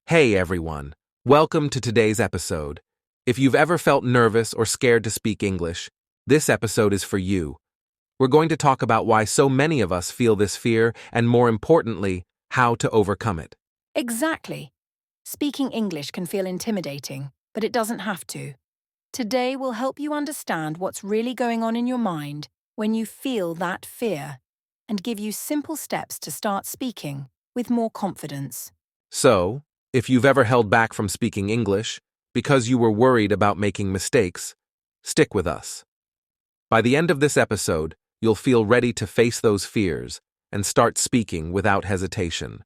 Hey everyone, welcome to today's episode. If you've ever felt nervous or scared to speak English, this episode is for you. We're going to talk about why so many of us feel this fear and, more importantly, how to overcome it. Exactly. Speaking English can feel intimidating, but it doesn't have to. Today we'll help you understand what's really going on in your mind when you feel that fear and give you simple steps to start speaking with more confidence. So, if you've ever held back from speaking English because you were worried about making mistakes, stick with us. By the end of this episode, you'll feel ready to face those fears and start speaking without hesitation.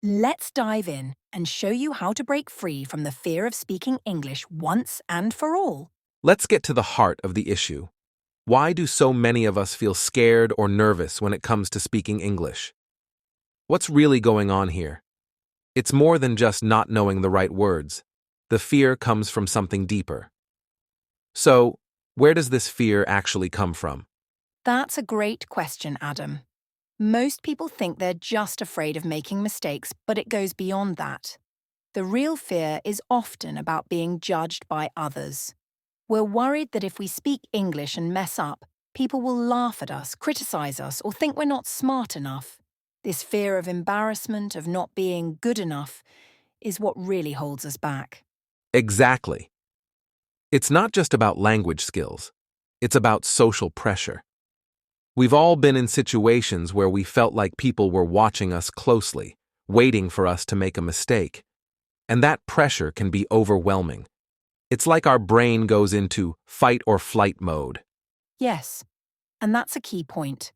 Let's dive in and show you how to break free from the fear of speaking English once and for all. Let's get to the heart of the issue. Why do so many of us feel scared or nervous when it comes to speaking English? What's really going on here? It's more than just not knowing the right words. The fear comes from something deeper. So, where does this fear actually come from? That's a great question, Adam. Most people think they're just afraid of making mistakes, but it goes beyond that. The real fear is often about being judged by others. We're worried that if we speak English and mess up, people will laugh at us, criticize us, or think we're not smart enough. This fear of embarrassment, of not being good enough, is what really holds us back. Exactly. It's not just about language skills. It's about social pressure. We've all been in situations where we felt like people were watching us closely, waiting for us to make a mistake. And that pressure can be overwhelming. It's like our brain goes into fight or flight mode. Yes, and that's a key point.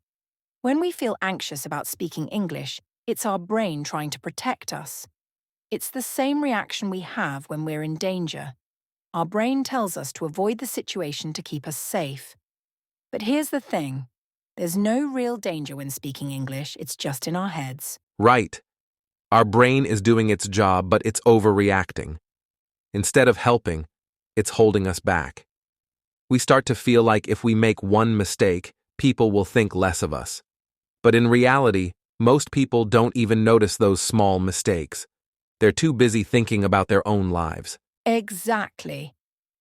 When we feel anxious about speaking English, it's our brain trying to protect us. It's the same reaction we have when we're in danger. Our brain tells us to avoid the situation to keep us safe. But here's the thing. There's no real danger when speaking English, it's just in our heads. Right. Our brain is doing its job, but it's overreacting. Instead of helping, it's holding us back. We start to feel like if we make one mistake, people will think less of us. But in reality, most people don't even notice those small mistakes. They're too busy thinking about their own lives. Exactly.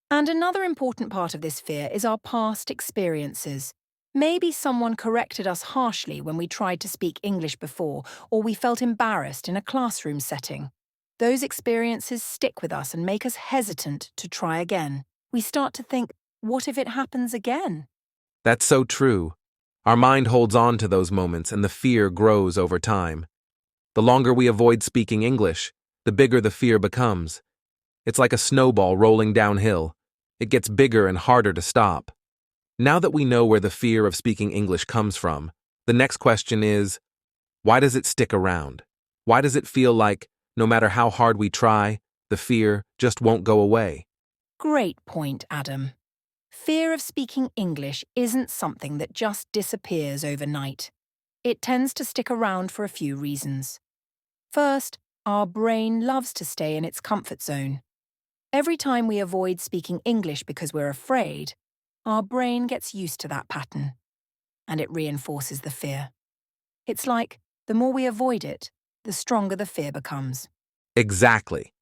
And another important part of this fear is our past experiences. Maybe someone corrected us harshly when we tried to speak English before, or we felt embarrassed in a classroom setting. Those experiences stick with us and make us hesitant to try again. We start to think, what if it happens again? That's so true. Our mind holds on to those moments and the fear grows over time. The longer we avoid speaking English, the bigger the fear becomes. It's like a snowball rolling downhill. It gets bigger and harder to stop. Now that we know where the fear of speaking English comes from, the next question is, why does it stick around? Why does it feel like, no matter how hard we try, the fear just won't go away? Great point, Adam. Fear of speaking English isn't something that just disappears overnight. It tends to stick around for a few reasons. First, our brain loves to stay in its comfort zone. Every time we avoid speaking English because we're afraid, our brain gets used to that pattern, and it reinforces the fear. It's like the more we avoid it, the stronger the fear becomes. Exactly.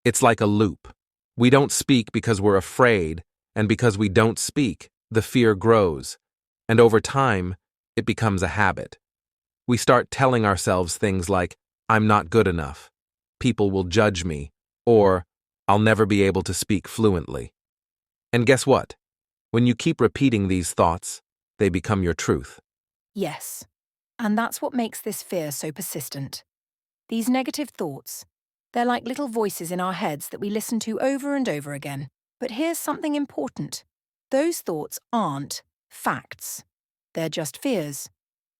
It's like a loop. We don't speak because we're afraid, and because we don't speak, the fear grows. And over time, it becomes a habit. We start telling ourselves things like, I'm not good enough, people will judge me, or I'll never be able to speak fluently. And guess what? When you keep repeating these thoughts, they become your truth. Yes, and that's what makes this fear so persistent. These negative thoughts, they're like little voices in our heads that we listen to over and over again. But here's something important. Those thoughts aren't facts. They're just fears,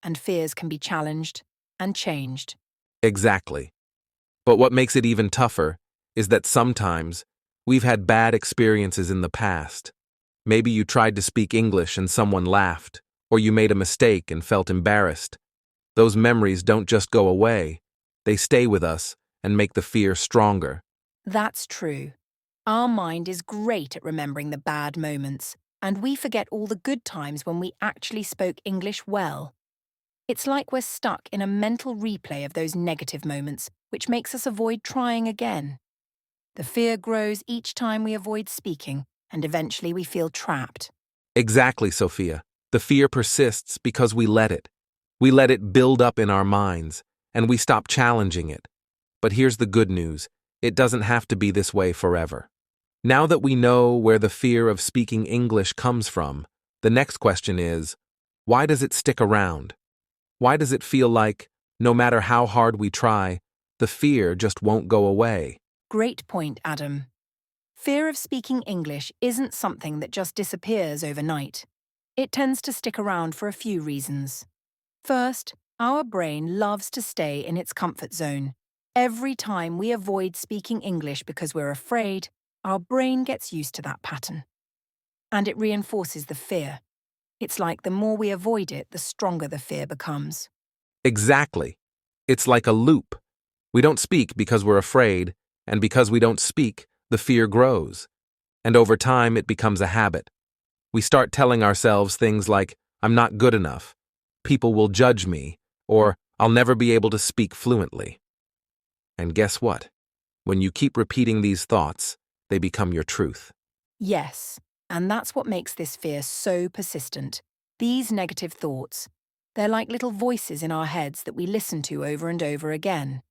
and fears can be challenged and changed. Exactly. But what makes it even tougher is that sometimes we've had bad experiences in the past. Maybe you tried to speak English and someone laughed, or you made a mistake and felt embarrassed. Those memories don't just go away. They stay with us and make the fear stronger. That's true. Our mind is great at remembering the bad moments, and we forget all the good times when we actually spoke English well. It's like we're stuck in a mental replay of those negative moments, which makes us avoid trying again. The fear grows each time we avoid speaking, and eventually we feel trapped. Exactly, Sophia. The fear persists because we let it. We let it build up in our minds, and we stop challenging it. But here's the good news. It doesn't have to be this way forever. Now that we know where the fear of speaking English comes from, the next question is, why does it stick around? Why does it feel like, no matter how hard we try, the fear just won't go away? Great point, Adam. Fear of speaking English isn't something that just disappears overnight. It tends to stick around for a few reasons. First, our brain loves to stay in its comfort zone. Every time we avoid speaking English because we're afraid, our brain gets used to that pattern. And it reinforces the fear. It's like the more we avoid it, the stronger the fear becomes. Exactly. It's like a loop. We don't speak because we're afraid, and because we don't speak, the fear grows. And over time, it becomes a habit. We start telling ourselves things like, I'm not good enough, people will judge me, or I'll never be able to speak fluently. And guess what? When you keep repeating these thoughts, they become your truth. Yes, and that's what makes this fear so persistent. These negative thoughts, they're like little voices in our heads that we listen to over and over again.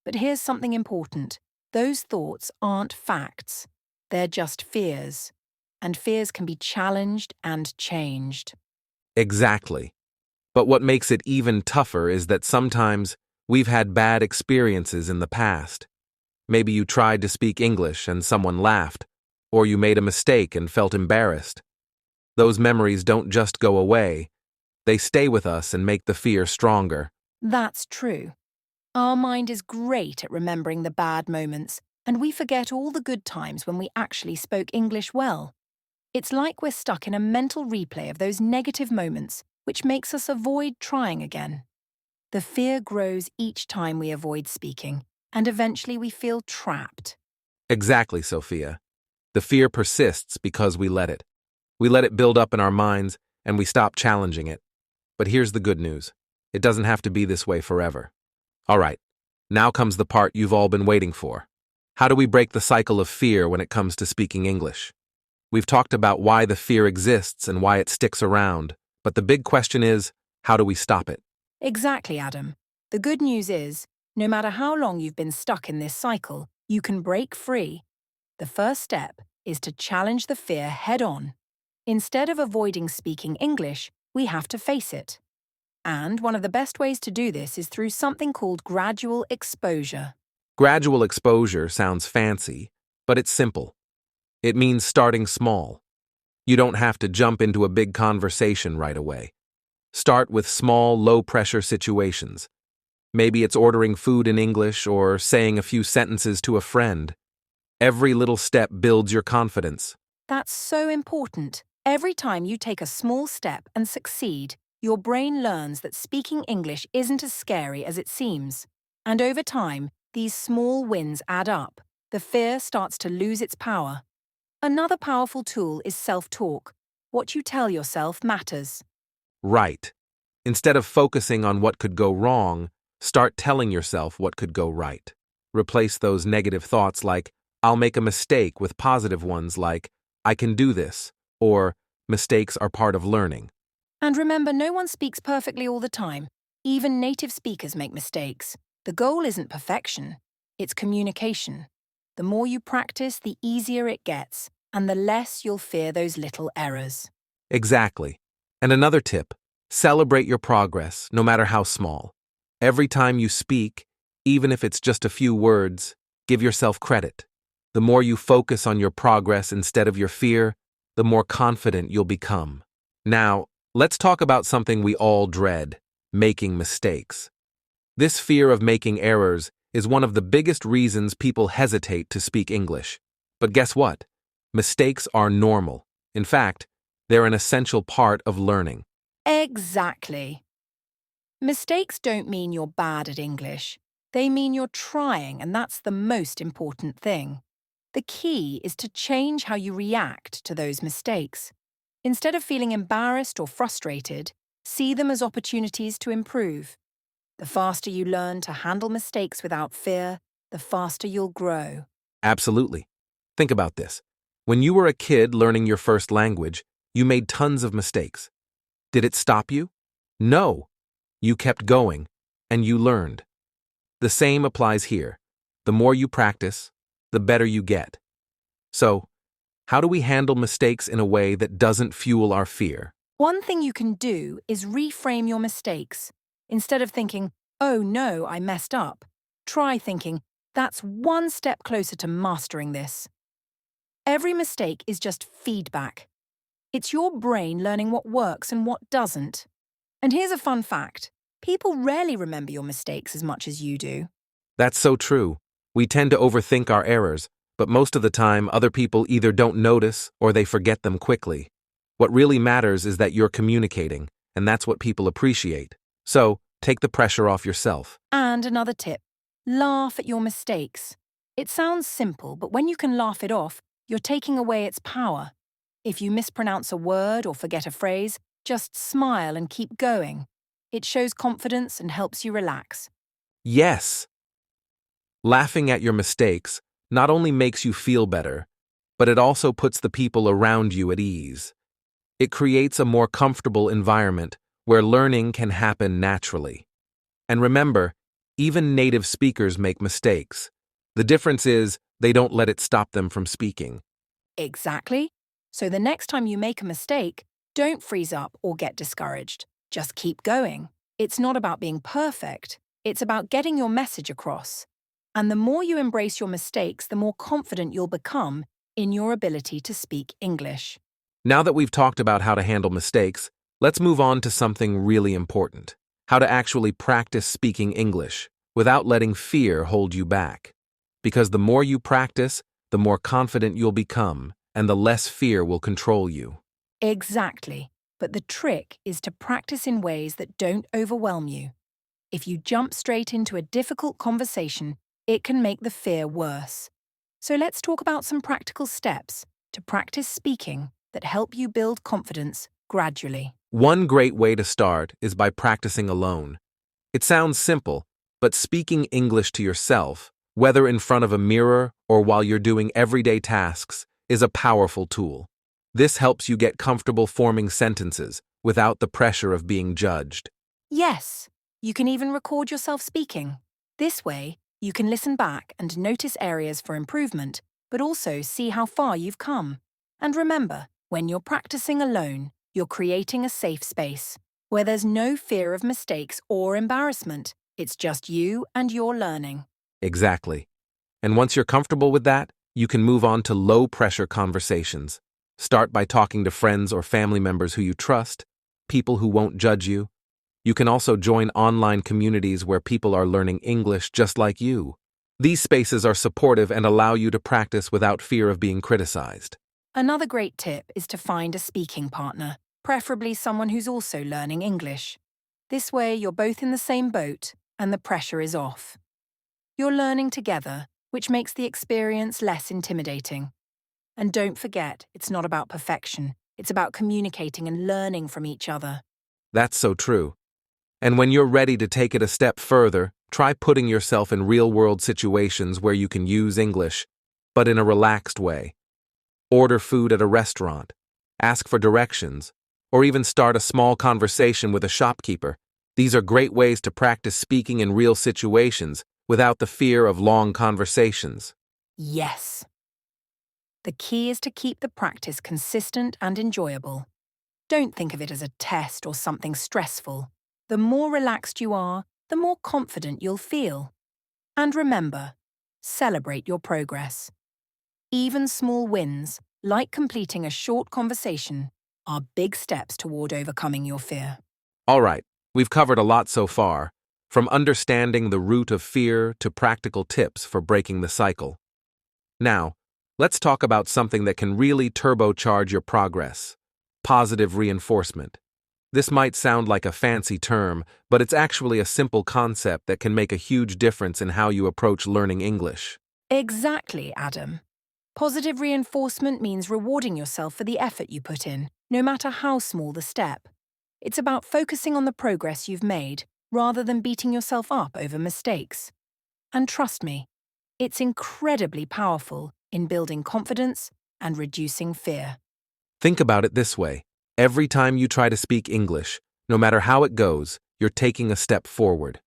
But here's something important. Those thoughts aren't facts. They're just fears. And fears can be challenged and changed. Exactly. But what makes it even tougher is that sometimes we've had bad experiences in the past. Maybe you tried to speak English and someone laughed, or you made a mistake and felt embarrassed. Those memories don't just go away, they stay with us and make the fear stronger. That's true. Our mind is great at remembering the bad moments, and we forget all the good times when we actually spoke English well. It's like we're stuck in a mental replay of those negative moments, which makes us avoid trying again. The fear grows each time we avoid speaking, and eventually we feel trapped. Exactly, Sophia. The fear persists because we let it. We let it build up in our minds, and we stop challenging it. But here's the good news. It doesn't have to be this way forever. All right, now comes the part you've all been waiting for. How do we break the cycle of fear when it comes to speaking English? We've talked about why the fear exists and why it sticks around, but the big question is, how do we stop it? Exactly, Adam. The good news is, no matter how long you've been stuck in this cycle, you can break free. The first step is to challenge the fear head on. Instead of avoiding speaking English, we have to face it. And one of the best ways to do this is through something called gradual exposure. Gradual exposure sounds fancy, but it's simple. It means starting small. You don't have to jump into a big conversation right away. Start with small, low-pressure situations. Maybe it's ordering food in English or saying a few sentences to a friend. Every little step builds your confidence. That's so important. Every time you take a small step and succeed, your brain learns that speaking English isn't as scary as it seems. And over time, these small wins add up. The fear starts to lose its power. Another powerful tool is self-talk. What you tell yourself matters. Right. Instead of focusing on what could go wrong, start telling yourself what could go right. Replace those negative thoughts like, I'll make a mistake with positive ones like, I can do this, or mistakes are part of learning. And remember, no one speaks perfectly all the time. Even native speakers make mistakes. The goal isn't perfection, it's communication. The more you practice, the easier it gets, and the less you'll fear those little errors. Exactly. And another tip, celebrate your progress, no matter how small. Every time you speak, even if it's just a few words, give yourself credit. The more you focus on your progress instead of your fear, the more confident you'll become. Now, let's talk about something we all dread, making mistakes. This fear of making errors is one of the biggest reasons people hesitate to speak English. But guess what? Mistakes are normal. In fact, they're an essential part of learning. Exactly. Mistakes don't mean you're bad at English. They mean you're trying, and that's the most important thing. The key is to change how you react to those mistakes. Instead of feeling embarrassed or frustrated, See them as opportunities to improve. The faster you learn to handle mistakes without fear, the faster you'll grow. Absolutely. Think about this. When you were a kid learning your first language, you made tons of mistakes. Did it stop you? No. You kept going, and you learned. The same applies here. The more you practice, the better you get. So, how do we handle mistakes in a way that doesn't fuel our fear? One thing you can do is reframe your mistakes. Instead of thinking, oh no, I messed up, try thinking, that's one step closer to mastering this. Every mistake is just feedback. It's your brain learning what works and what doesn't. And here's a fun fact. People rarely remember your mistakes as much as you do. That's so true. We tend to overthink our errors, but most of the time other people either don't notice or they forget them quickly. What really matters is that you're communicating, and that's what people appreciate. So, take the pressure off yourself. And another tip, laugh at your mistakes. It sounds simple, but when you can laugh it off, you're taking away its power. If you mispronounce a word or forget a phrase, just smile and keep going. It shows confidence and helps you relax. Yes! Laughing at your mistakes not only makes you feel better, but it also puts the people around you at ease. It creates a more comfortable environment where learning can happen naturally. And remember, even native speakers make mistakes. The difference is they don't let it stop them from speaking. Exactly. So the next time you make a mistake, don't freeze up or get discouraged. Just keep going. It's not about being perfect. It's about getting your message across. And the more you embrace your mistakes, the more confident you'll become in your ability to speak English. Now that we've talked about how to handle mistakes, let's move on to something really important: how to actually practice speaking English without letting fear hold you back. Because the more you practice, the more confident you'll become, and the less fear will control you. Exactly. But the trick is to practice in ways that don't overwhelm you. If you jump straight into a difficult conversation, it can make the fear worse. So let's talk about some practical steps to practice speaking that help you build confidence gradually. One great way to start is by practicing alone. It sounds simple, but speaking English to yourself, whether in front of a mirror or while you're doing everyday tasks, is a powerful tool. This helps you get comfortable forming sentences without the pressure of being judged. Yes, you can even record yourself speaking. This way, you can listen back and notice areas for improvement, but also see how far you've come. And remember, when you're practicing alone, you're creating a safe space where there's no fear of mistakes or embarrassment. It's just you and your learning. Exactly. And once you're comfortable with that, you can move on to low-pressure conversations. Start by talking to friends or family members who you trust, people who won't judge you. You can also join online communities where people are learning English just like you. These spaces are supportive and allow you to practice without fear of being criticized. Another great tip is to find a speaking partner, preferably someone who's also learning English. This way, you're both in the same boat and the pressure is off. You're learning together, which makes the experience less intimidating. And don't forget, it's not about perfection. It's about communicating and learning from each other. That's so true. And when you're ready to take it a step further, try putting yourself in real-world situations where you can use English, but in a relaxed way. Order food at a restaurant, ask for directions, or even start a small conversation with a shopkeeper. These are great ways to practice speaking in real situations without the fear of long conversations. Yes. The key is to keep the practice consistent and enjoyable. Don't think of it as a test or something stressful. The more relaxed you are, the more confident you'll feel. And remember, celebrate your progress. Even small wins, like completing a short conversation, are big steps toward overcoming your fear. All right, we've covered a lot so far, from understanding the root of fear to practical tips for breaking the cycle. Now, let's talk about something that can really turbocharge your progress: positive reinforcement. This might sound like a fancy term, but it's actually a simple concept that can make a huge difference in how you approach learning English. Exactly, Adam. Positive reinforcement means rewarding yourself for the effort you put in, no matter how small the step. It's about focusing on the progress you've made rather than beating yourself up over mistakes. And trust me, it's incredibly powerful in building confidence and reducing fear. Think about it this way. Every time you try to speak English, no matter how it goes, you're taking a step forward.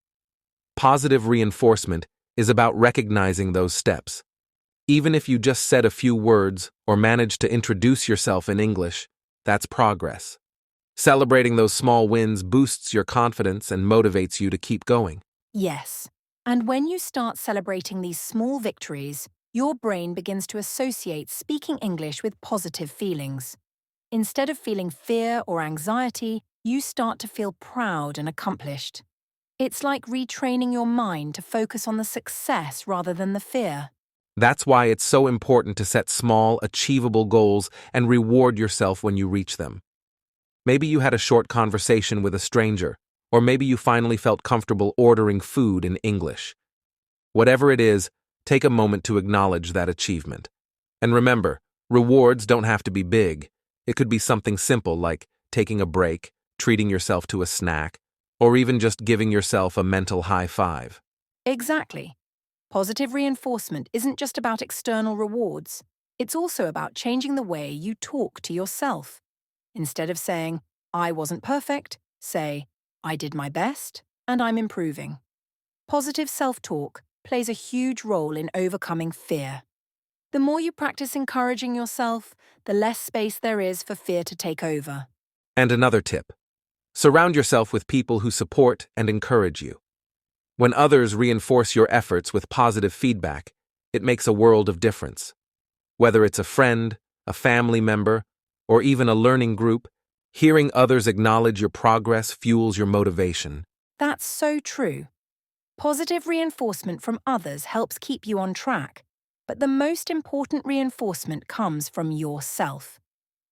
Positive reinforcement is about recognizing those steps. Even if you just said a few words or managed to introduce yourself in English, that's progress. Celebrating those small wins boosts your confidence and motivates you to keep going. Yes, and when you start celebrating these small victories, your brain begins to associate speaking English with positive feelings. Instead of feeling fear or anxiety, you start to feel proud and accomplished. It's like retraining your mind to focus on the success rather than the fear. That's why it's so important to set small, achievable goals and reward yourself when you reach them. Maybe you had a short conversation with a stranger, or maybe you finally felt comfortable ordering food in English. Whatever it is, take a moment to acknowledge that achievement. And remember, rewards don't have to be big. It could be something simple like taking a break, treating yourself to a snack, or even just giving yourself a mental high five. Exactly. Positive reinforcement isn't just about external rewards. It's also about changing the way you talk to yourself. Instead of saying, I wasn't perfect, say, I did my best and I'm improving. Positive self-talk plays a huge role in overcoming fear. The more you practice encouraging yourself, the less space there is for fear to take over. And another tip: surround yourself with people who support and encourage you. When others reinforce your efforts with positive feedback, it makes a world of difference. Whether it's a friend, a family member, or even a learning group, hearing others acknowledge your progress fuels your motivation. That's so true. Positive reinforcement from others helps keep you on track, but the most important reinforcement comes from yourself.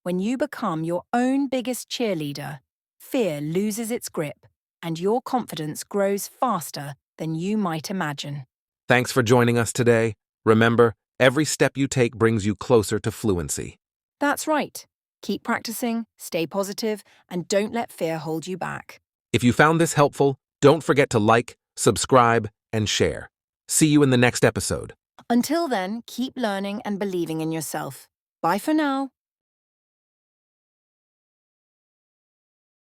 When you become your own biggest cheerleader, fear loses its grip and your confidence grows faster than you might imagine. Thanks for joining us today. Remember, every step you take brings you closer to fluency. That's right. Keep practicing, stay positive, and don't let fear hold you back. If you found this helpful, don't forget to like, subscribe, and share. See you in the next episode. Until then, keep learning and believing in yourself. Bye for now.